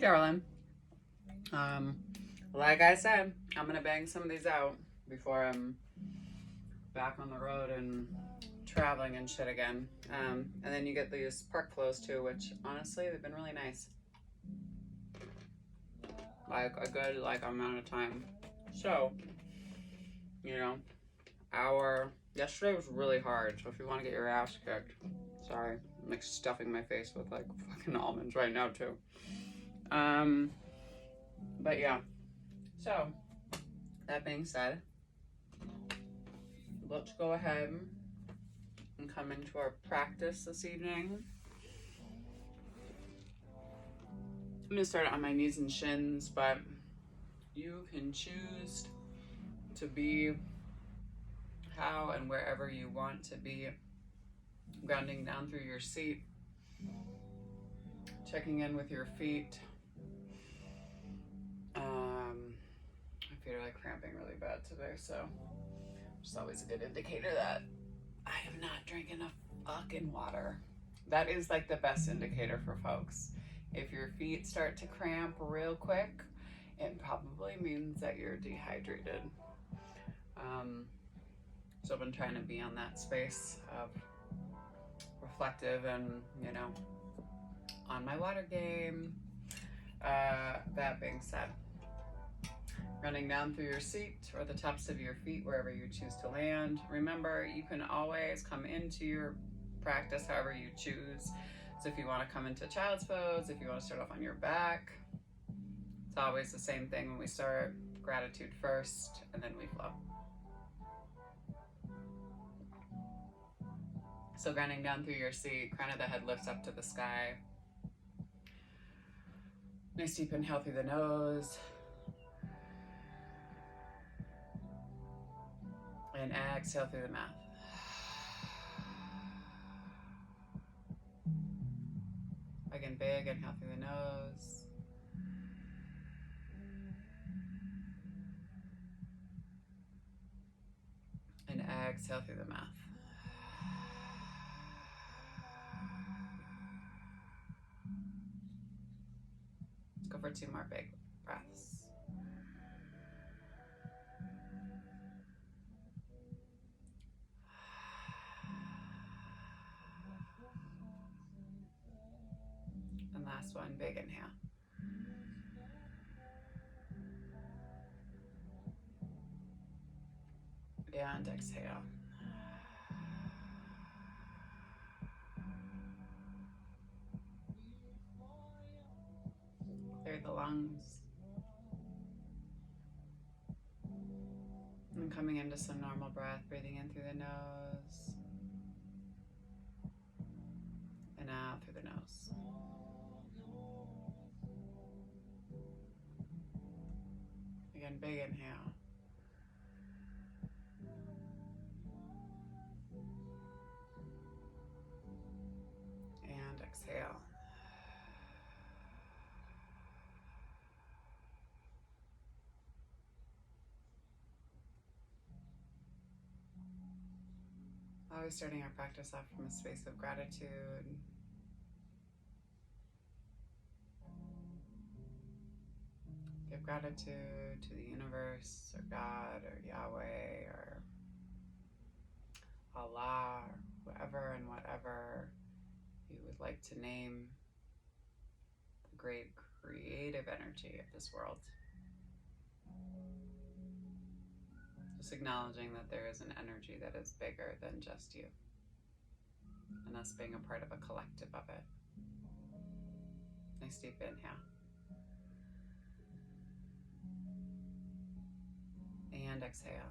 darling. Like I said, I'm gonna bang some of these out before I'm back on the road and traveling and shit again. And then you get these park flows too, which honestly they've been really nice. Like a good amount of time. So, you know, yesterday was really hard. So if you want to get your ass kicked, sorry, I'm like stuffing my face with like fucking almonds right now too. But yeah. So that being said, let's go ahead and come into our practice this evening. I'm gonna start on my knees and shins, but you can choose to be how and wherever you want to be. Grounding down through your seat, checking in with your feet. My feet are like cramping really bad today, so it's always a good indicator that I have not drank enough fucking water. That is like the best indicator for folks. If your feet start to cramp real quick, it probably means that you're dehydrated. So I've been trying to be on that space of reflective and, on my water game. That being said, running down through your seat or the tops of your feet, wherever you choose to land. Remember, you can always come into your practice however you choose. So if you want to come into child's pose, if you want to start off on your back, it's always the same thing when we start. Gratitude first, and then we flow. So grounding down through your seat, crown of the head lifts up to the sky. Nice deep inhale through the nose. And exhale through the mouth. Again, big inhale through the nose. And exhale through the mouth. Let's go for 2 more big breaths. And last one, big inhale. And exhale. Clear the lungs. And coming into some normal breath, breathing in through the nose. And out through the nose. Again, big inhale. And exhale. Always starting our practice off from a space of gratitude. Give gratitude to the universe, or God, or Yahweh, or Allah, or whoever and whatever you would like to name the great creative energy of this world. Just acknowledging that there is an energy that is bigger than just you, and us being a part of a collective of it. Nice deep inhale. And exhale.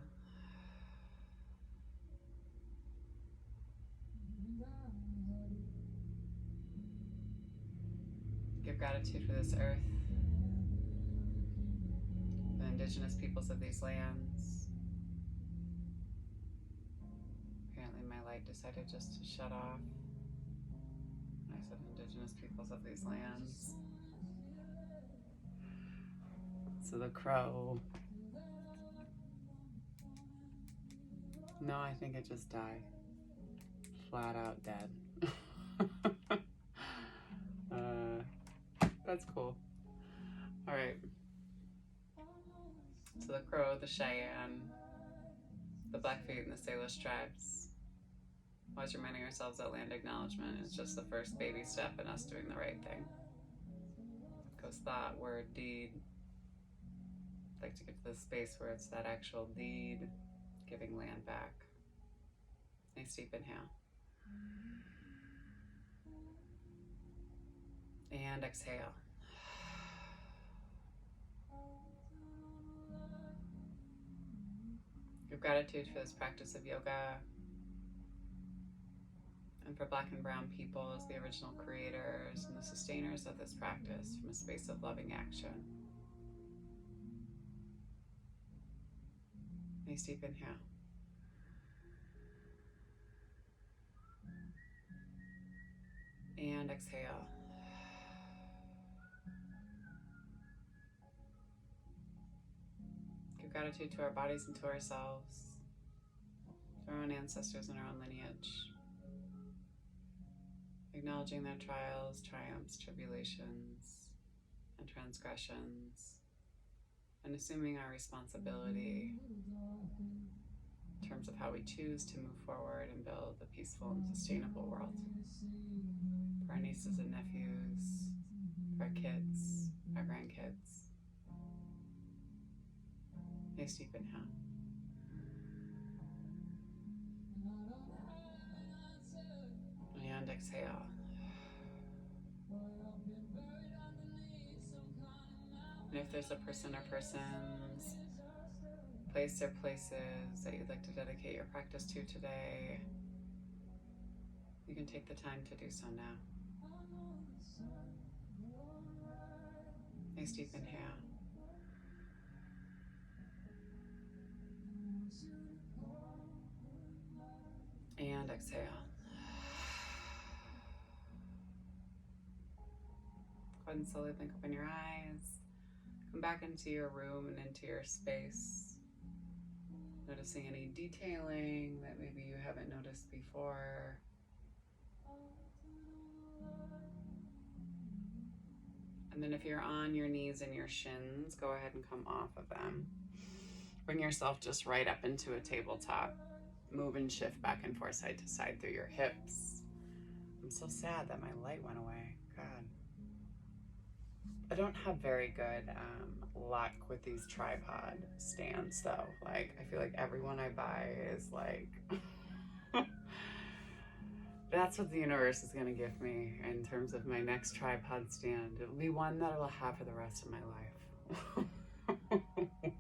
Give gratitude for this earth, the indigenous peoples of these lands. Apparently my light decided just to shut off when I said indigenous peoples of these lands. So the crow. No, I think it just died. Flat out dead. That's cool. All right. So the Crow, the Cheyenne, the Blackfeet, and the Salish tribes. Always reminding ourselves that land acknowledgement is just the first baby step in us doing the right thing. Goes thought, word, deed. I'd like to get to the space where it's that actual deed, giving land back. Nice deep inhale. And exhale. Give gratitude for this practice of yoga and for Black and Brown people as the original creators and the sustainers of this practice from a space of loving action. Nice deep inhale. And exhale. Give gratitude to our bodies and to ourselves, to our own ancestors and our own lineage. Acknowledging their trials, triumphs, tribulations, and transgressions, and assuming our responsibility in terms of how we choose to move forward and build a peaceful and sustainable world for our nieces and nephews, for our kids, our grandkids. Nice deep inhale. And exhale. And if there's a person or persons, place or places that you'd like to dedicate your practice to today, you can take the time to do so now. Nice deep inhale. And exhale. Go ahead and slowly blink open your eyes. Come back into your room and into your space. Noticing any detailing that maybe you haven't noticed before. And then if you're on your knees and your shins, go ahead and come off of them. Bring yourself just right up into a tabletop. Move and shift back and forth side to side through your hips. I'm so sad that my light went away. God. I don't have very good luck with these tripod stands though. Like, I feel like everyone I buy is like, that's what the universe is gonna give me in terms of my next tripod stand. It'll be one that I will have for the rest of my life.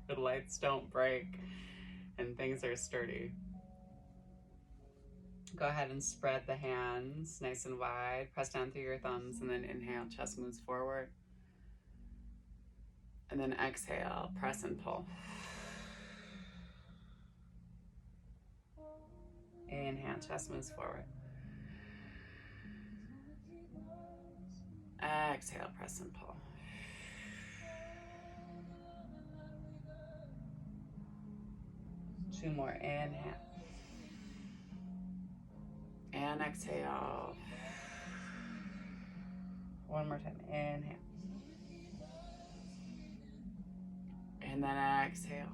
The lights don't break and things are sturdy. Go ahead and spread the hands nice and wide. Press down through your thumbs and then inhale, chest moves forward. And then exhale, press and pull. Inhale, chest moves forward. Exhale, press and pull. Two more, inhale. And exhale. One more time, inhale. And then exhale.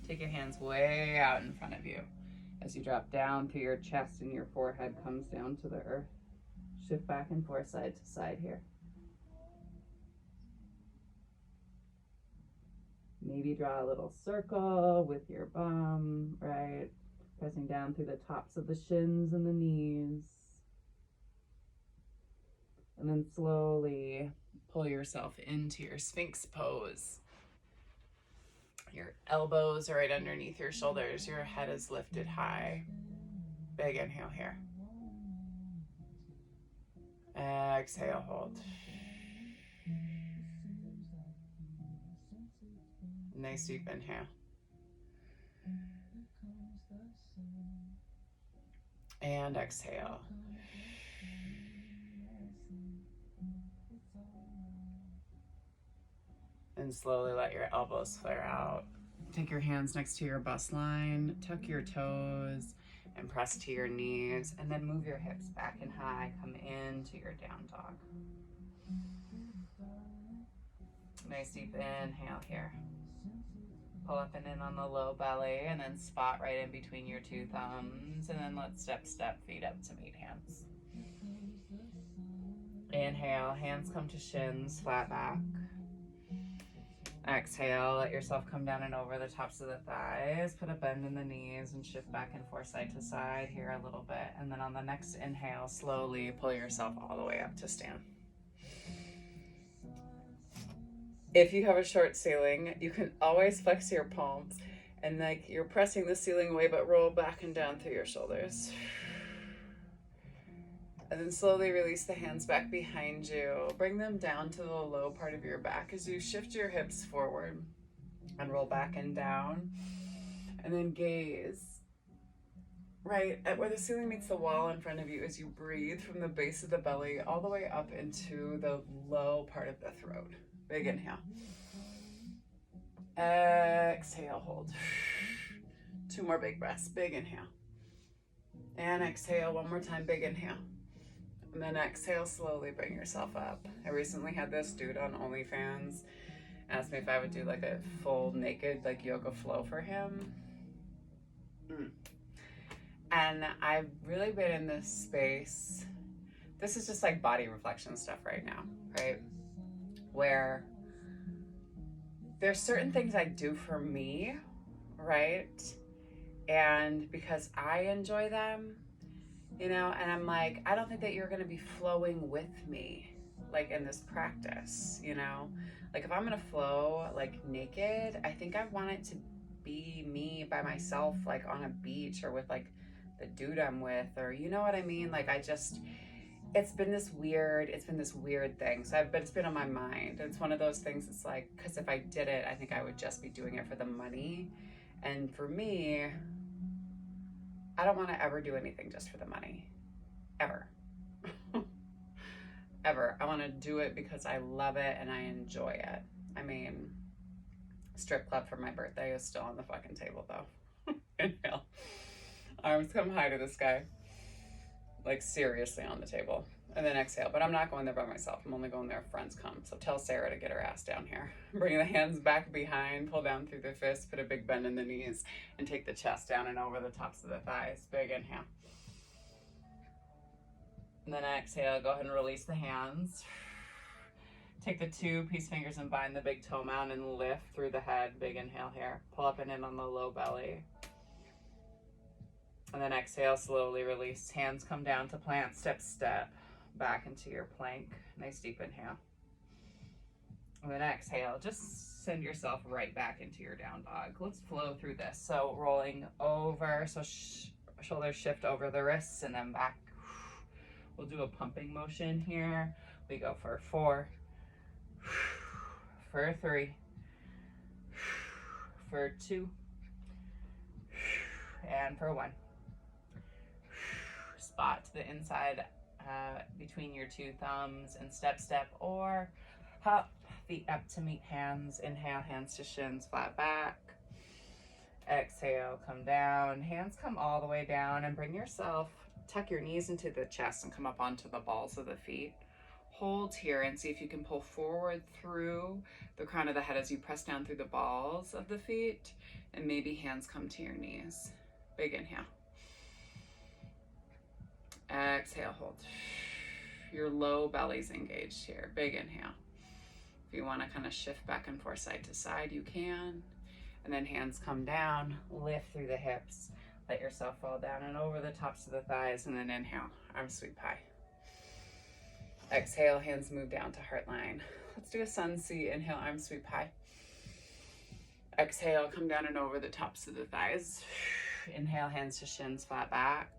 Take your hands way out in front of you as you drop down through your chest and your forehead comes down to the earth. Shift back and forth side to side here. Maybe draw a little circle with your bum, right? Pressing down through the tops of the shins and the knees. And then slowly pull yourself into your Sphinx pose. Your elbows are right underneath your shoulders. Your head is lifted high. Big inhale here. Exhale, hold. Nice deep inhale. And exhale. And slowly let your elbows flare out. Take your hands next to your bust line. Tuck your toes. and press to your knees, and then move your hips back and high. Come into your down dog. Nice deep inhale here. Pull up and in on the low belly, and then spot right in between your two thumbs, and then let's step, feet up to meet hands. Inhale, hands come to shins, flat back. Exhale, let yourself come down and over the tops of the thighs. Put a bend in the knees and shift back and forth side to side here a little bit. And then on the next inhale, slowly pull yourself all the way up to stand. If you have a short ceiling, you can always flex your palms and like you're pressing the ceiling away, but roll back and down through your shoulders. And then slowly release the hands back behind you. Bring them down to the low part of your back as you shift your hips forward and roll back and down. And then gaze right at where the ceiling meets the wall in front of you as you breathe from the base of the belly all the way up into the low part of the throat. Big inhale. Exhale, hold. 2 more big breaths. Big inhale. And exhale, 1 more time, big inhale. And then exhale, slowly bring yourself up. I recently had this dude on OnlyFans ask me if I would do like a full naked like yoga flow for him. And I've really been in this space. This is just like body reflection stuff right now, right? Where there's certain things I do for me, right? And because I enjoy them, you know, and I'm like, I don't think that you're going to be flowing with me, like in this practice, you know, like if I'm going to flow like naked, I think I want it to be me by myself, like on a beach or with like the dude I'm with, or you know what I mean? Like it's been this weird thing. So but it's been on my mind. It's one of those things. It's like, cause if I did it, I think I would just be doing it for the money. And for me, I don't want to ever do anything just for the money, ever. Ever. I want to do it because I love it and I enjoy it. I mean, strip club for my birthday is still on the fucking table though. Inhale. Arms come high to the sky. Like seriously on the table. And then exhale, but I'm not going there by myself. I'm only going there if friends come. So tell Sarah to get her ass down here. Bring the hands back behind, pull down through the fists, put a big bend in the knees, and take the chest down and over the tops of the thighs. Big inhale. And then exhale, go ahead and release the hands. Take the 2 peace fingers and bind the big toe mound and lift through the head. Big inhale here. Pull up and in on the low belly. And then exhale, slowly release. Hands come down to plant, step, back into your plank. Nice deep inhale. And then exhale, just send yourself right back into your down dog. Let's flow through this. So rolling over, so shoulders shift over the wrists and then back. We'll do a pumping motion here. We go for 4, for 3, for 2, and for 1. Spot to the inside between your 2 thumbs and step, or hop, feet up to meet hands. Inhale, hands to shins, flat back. Exhale, come down. Hands come all the way down and bring yourself, tuck your knees into the chest and come up onto the balls of the feet. Hold here and see if you can pull forward through the crown of the head as you press down through the balls of the feet, and maybe hands come to your knees. Big inhale. Exhale, hold. Your low belly's engaged here. Big inhale. If you want to kind of shift back and forth side to side, you can. And then hands come down, lift through the hips. Let yourself fall down and over the tops of the thighs, and then inhale, arms sweep high. Exhale, hands move down to heart line. Let's do a sun C. Inhale, arms sweep high. Exhale, come down and over the tops of the thighs. Inhale, hands to shins, flat back.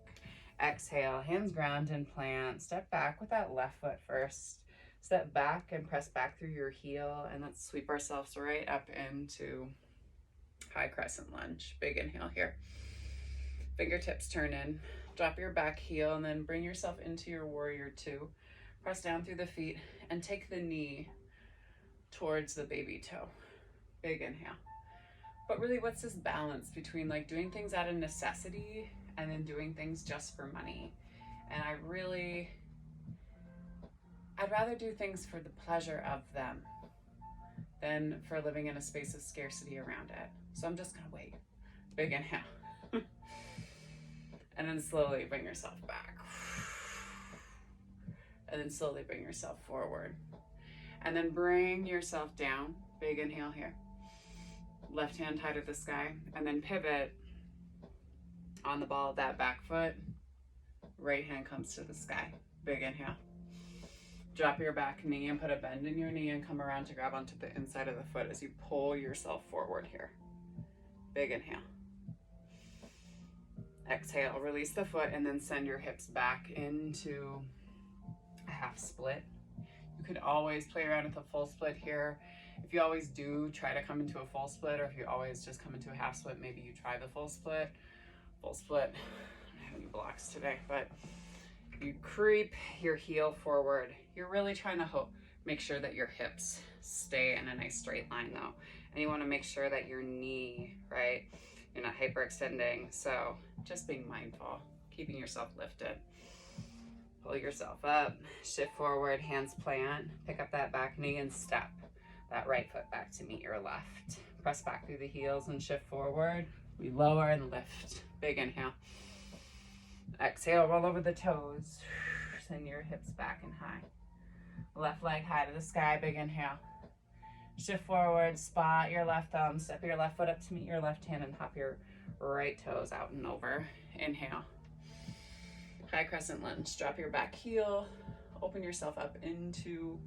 Exhale, hands ground and plant. Step back with that left foot first. Step back and press back through your heel, and let's sweep ourselves right up into high crescent lunge. Big inhale here. Fingertips turn in. Drop your back heel and then bring yourself into your warrior 2. Press down through the feet and take the knee towards the baby toe. Big inhale. But really, what's this balance between like doing things out of necessity and then doing things just for money. And I'd rather do things for the pleasure of them than for living in a space of scarcity around it. So I'm just gonna wait. Big inhale. And then slowly bring yourself back. And then slowly bring yourself forward. And then bring yourself down. Big inhale here. Left hand high to the sky. And then pivot on the ball of that back foot. Right hand comes to the sky. Big inhale. Drop your back knee and put a bend in your knee and come around to grab onto the inside of the foot as you pull yourself forward here. Big inhale. Exhale, release the foot and then send your hips back into a half split. You could always play around with a full split here. If you always do try to come into a full split, or if you always just come into a half split, maybe you try the full split. Full split, I don't have any blocks today, but you creep your heel forward. You're really trying to make sure that your hips stay in a nice straight line though. And you want to make sure that your knee, right? You're not hyperextending. So just being mindful, keeping yourself lifted. Pull yourself up, shift forward, hands plant, pick up that back knee and step that right foot back to meet your left. Press back through the heels and shift forward. We lower and lift. Big inhale. Exhale, roll over the toes. Send your hips back and high. Left leg high to the sky, big inhale. Shift forward, spot your left thumb, step your left foot up to meet your left hand and hop your right toes out and over. Inhale. High crescent lunge, drop your back heel, open yourself up into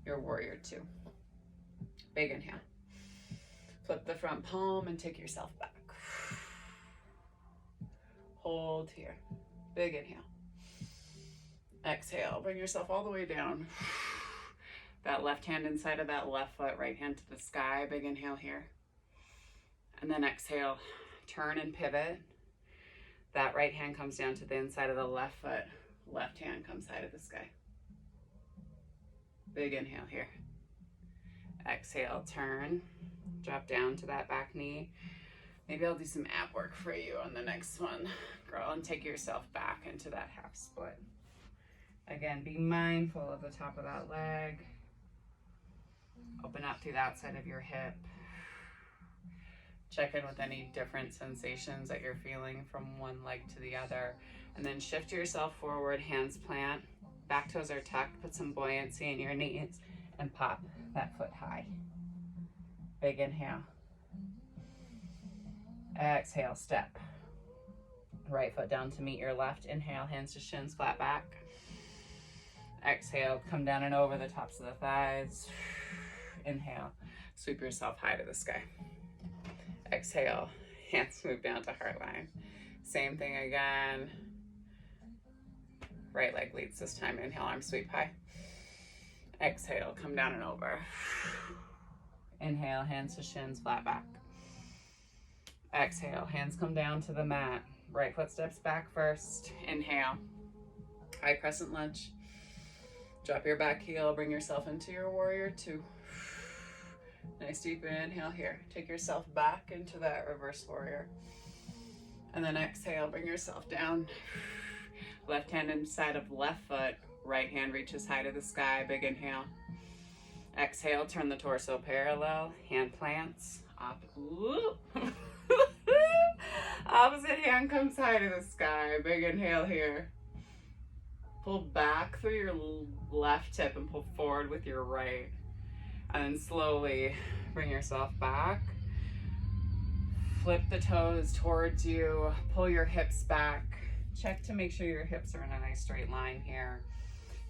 your warrior two. Big inhale. Flip the front palm and take yourself back. Hold here. Big inhale. Exhale, bring yourself all the way down. That left hand inside of that left foot, right hand to the sky. Big inhale here. And then exhale, turn and pivot. That right hand comes down to the inside of the left foot. Left hand comes high to the sky. Big inhale here. Exhale, turn. Drop down to that back knee. Maybe I'll do some ab work for you on the next one, girl, and take yourself back into that half split. Again, be mindful of the top of that leg. Open up through the outside of your hip. Check in with any different sensations that you're feeling from one leg to the other. And then shift yourself forward, hands plant. Back toes are tucked, put some buoyancy in your knees, and pop that foot high. Big inhale. Exhale, step. Right foot down to meet your left. Inhale, hands to shins, flat back. Exhale, come down and over the tops of the thighs. Inhale, sweep yourself high to the sky. Exhale, hands move down to heart line. Same thing again. Right leg leads this time. Inhale, arms sweep high. Exhale, come down and over. Inhale, hands to shins, flat back. Exhale, hands come down to the mat. Right foot steps back first. Inhale, high crescent lunge. Drop your back heel, bring yourself into your warrior two. Nice deep inhale here. Take yourself back into that reverse warrior. And then exhale, bring yourself down. Left hand inside of left foot. Right hand reaches high to the sky. Big inhale. Exhale, turn the torso parallel. Hand plants. Up. Opposite hand comes high to the sky. Big inhale here. Pull back through your left hip and pull forward with your right. And then slowly bring yourself back. Flip the toes towards you. Pull your hips back. Check to make sure your hips are in a nice straight line here.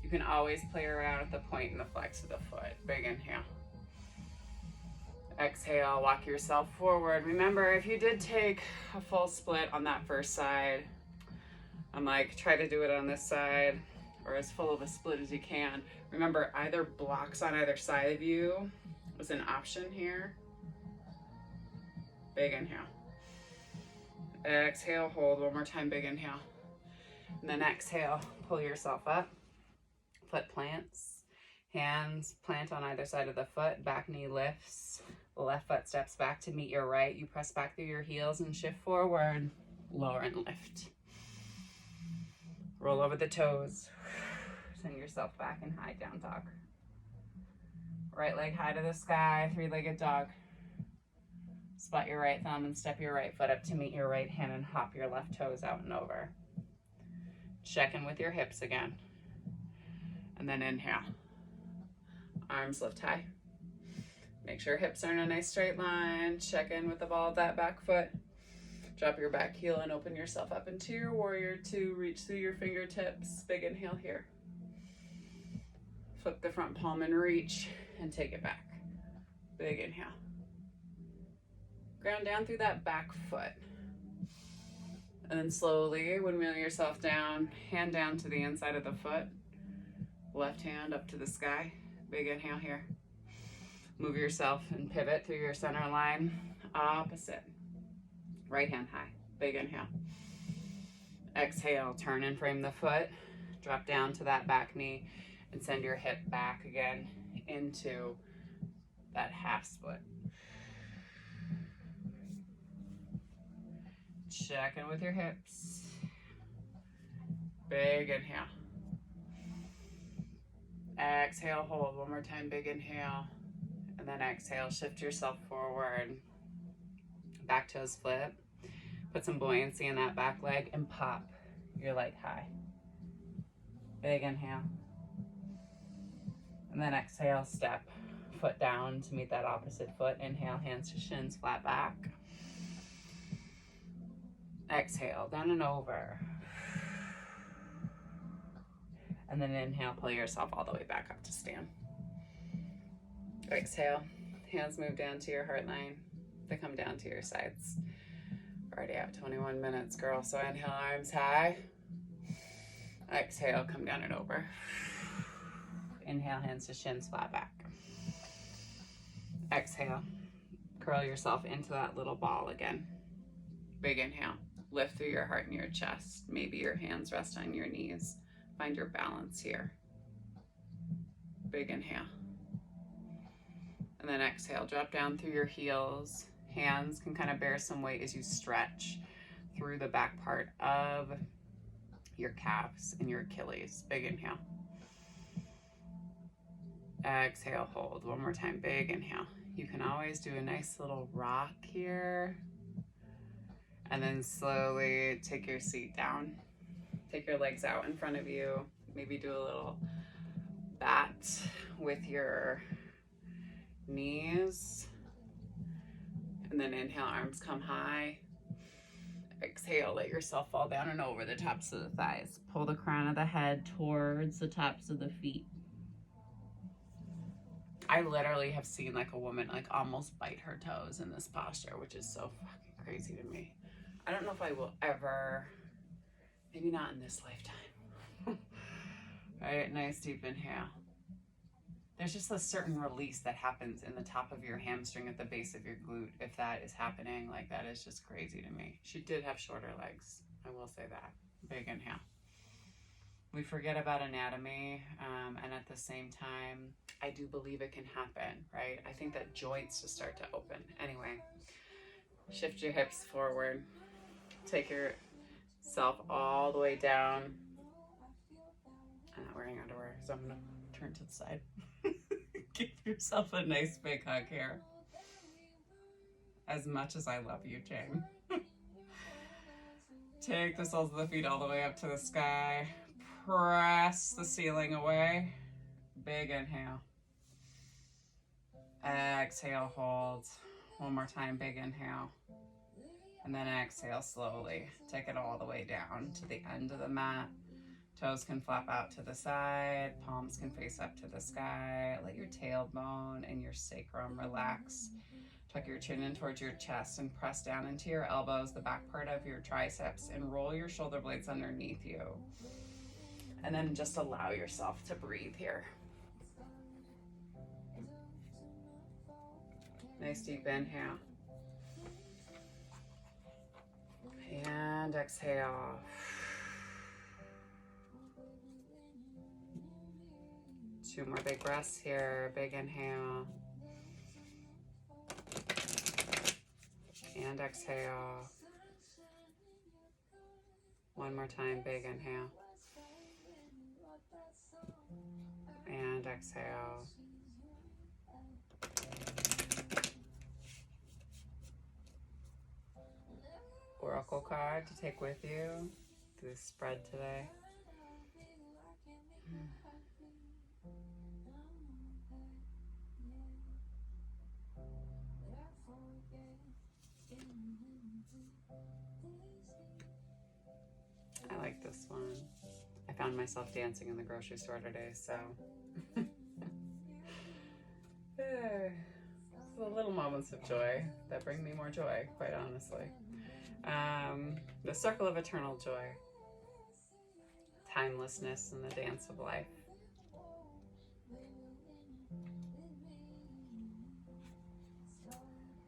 You can always play around at the point and the flex of the foot. Big inhale. Exhale, walk yourself forward. Remember, if you did take a full split on that first side, I'm like, try to do it on this side or as full of a split as you can. Remember, either blocks on either side of you was an option here. Big inhale. Exhale, hold one more time, big inhale. And then exhale, pull yourself up. Foot plants. Hands plant on either side of the foot. Back knee lifts. Left foot steps back to meet your right. You press back through your heels and shift forward. Lower and lift. Roll over the toes. Send yourself back in high down dog. Right leg high to the sky, three-legged dog. Spot your right thumb and step your right foot up to meet your right hand and hop your left toes out and over. Check in with your hips again. And then inhale. Arms lift high. Make sure hips are in a nice straight line. Check in with the ball of that back foot. Drop your back heel and open yourself up into your warrior two. Reach through your fingertips. Big inhale here. Flip the front palm and reach and take it back. Big inhale. Ground down through that back foot. And then slowly windmill yourself down, hand down to the inside of the foot. Left hand up to the sky. Big inhale here. Move yourself and pivot through your center line. Opposite. Right hand high. Big inhale. Exhale, turn and frame the foot. Drop down to that back knee and send your hip back again into that half split. Check in with your hips. Big inhale. Exhale, hold. One more time, big inhale. And then exhale, shift yourself forward. Back toes flip. Put some buoyancy in that back leg and pop your leg high. Big inhale. And then exhale, step foot down to meet that opposite foot. Inhale, hands to shins, flat back. Exhale, down and over. And then inhale, pull yourself all the way back up to stand. Exhale, hands move down to your heart line. They come down to your sides. Already at 21 minutes, girl. So inhale, arms high. Exhale, come down and over. Inhale, hands to shins, flat back. Exhale, curl yourself into that little ball again. Big inhale. Lift through your heart and your chest. Maybe your hands rest on your knees. Find your balance here. Big inhale. And then exhale, drop down through your heels. Hands can kind of bear some weight as you stretch through the back part of your calves and your Achilles. Big inhale. Exhale, hold. One more time, big inhale. You can always do a nice little rock here. And then slowly take your seat down. Take your legs out in front of you. Maybe do a little bat with your knees. And then inhale, arms come high. Exhale, let yourself fall down and over the tops of the thighs. Pull the crown of the head towards the tops of the feet. I literally have seen like a woman like almost bite her toes in this posture, which is so fucking crazy to me. I don't know if I will ever, maybe not in this lifetime. All right, nice deep inhale. There's just a certain release that happens in the top of your hamstring at the base of your glute. If that is happening, like that is just crazy to me. She did have shorter legs, I will say that. Big inhale. We forget about anatomy, and at the same time, I do believe it can happen, right? I think that joints just start to open. Anyway, shift your hips forward. Take yourself all the way down. I'm not wearing underwear, so I'm gonna turn to the side. Give yourself a nice big hug here. As much as I love you, Jane. Take the soles of the feet all the way up to the sky. Press the ceiling away. Big inhale. Exhale, hold. One more time, big inhale. And then exhale slowly. Take it all the way down to the end of the mat. Toes can flap out to the side. Palms can face up to the sky. Let your tailbone and your sacrum relax. Tuck your chin in towards your chest and press down into your elbows, the back part of your triceps, and roll your shoulder blades underneath you. And then just allow yourself to breathe here. Nice deep inhale. And exhale. Two more big breaths here. Big inhale. And exhale. One more time, big inhale. And exhale. Oracle card to take with you to this spread today. I like this one. I found myself dancing in the grocery store today, so the little moments of joy that bring me more joy, quite honestly. The circle of eternal joy, timelessness and the dance of life.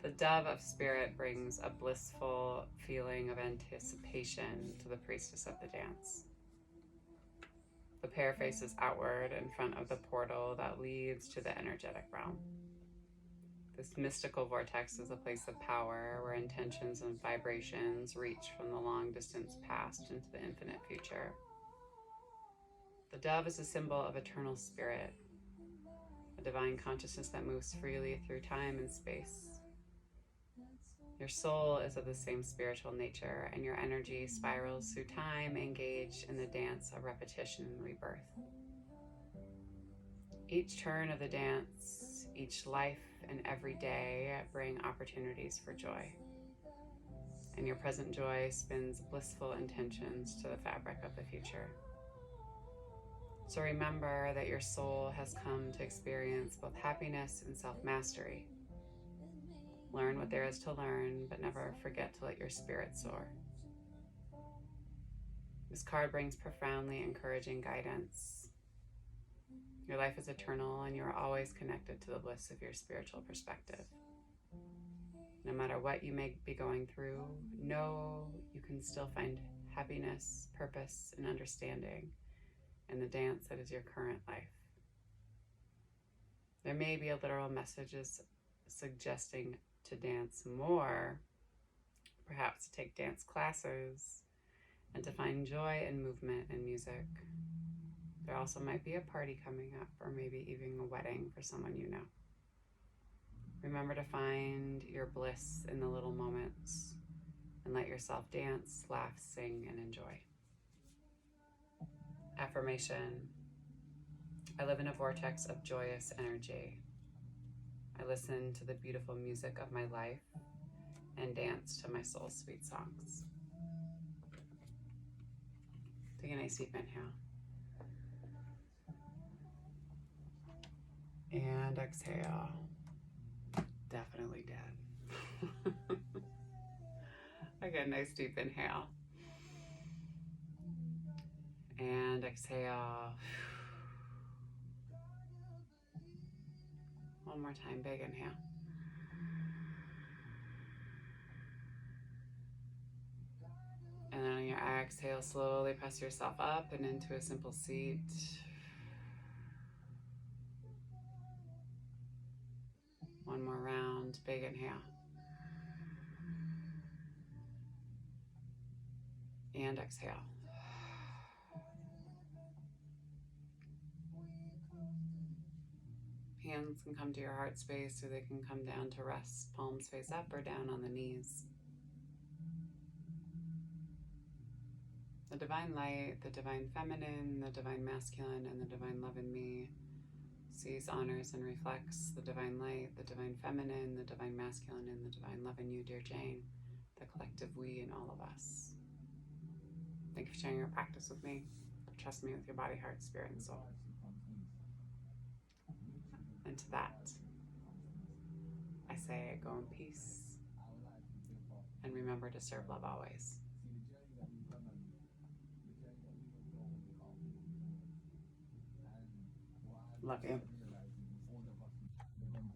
The dove of spirit brings a blissful feeling of anticipation to the priestess of the dance. The pair faces outward in front of the portal that leads to the energetic realm. This mystical vortex is a place of power where intentions and vibrations reach from the long distance past into the infinite future. The dove is a symbol of eternal spirit, a divine consciousness that moves freely through time and space. Your soul is of the same spiritual nature, and your energy spirals through time, engaged in the dance of repetition and rebirth. Each turn of the dance, each life, and every day bring opportunities for joy. And your present joy spins blissful intentions to the fabric of the future. So remember that your soul has come to experience both happiness and self-mastery. Learn what there is to learn, but never forget to let your spirit soar. This card brings profoundly encouraging guidance. Your life is eternal, and you are always connected to the bliss of your spiritual perspective. No matter what you may be going through, know you can still find happiness, purpose, and understanding in the dance that is your current life. There may be a literal messages suggesting to dance more, perhaps to take dance classes, and to find joy in movement and music. There also might be a party coming up, or maybe even a wedding for someone you know. Remember to find your bliss in the little moments and let yourself dance, laugh, sing, and enjoy. Affirmation: I live in a vortex of joyous energy. I listen to the beautiful music of my life and dance to my soul's sweet songs. Take a nice deep inhale. And exhale. Definitely dead. Again, nice deep inhale. And exhale. One more time, big inhale. And then on your exhale, slowly press yourself up and into a simple seat. One more round, big inhale. And exhale. Hands can come to your heart space, or they can come down to rest, palms face up or down on the knees. The divine light, the divine feminine, the divine masculine, and the divine love in me sees, honors, and reflects the divine light, the divine feminine, the divine masculine, and the divine love in you, dear Jane, the collective we in all of us. Thank you for sharing your practice with me. Trust me with your body, heart, spirit, and soul. And to that, I say go in peace, and remember to serve love always. Love you.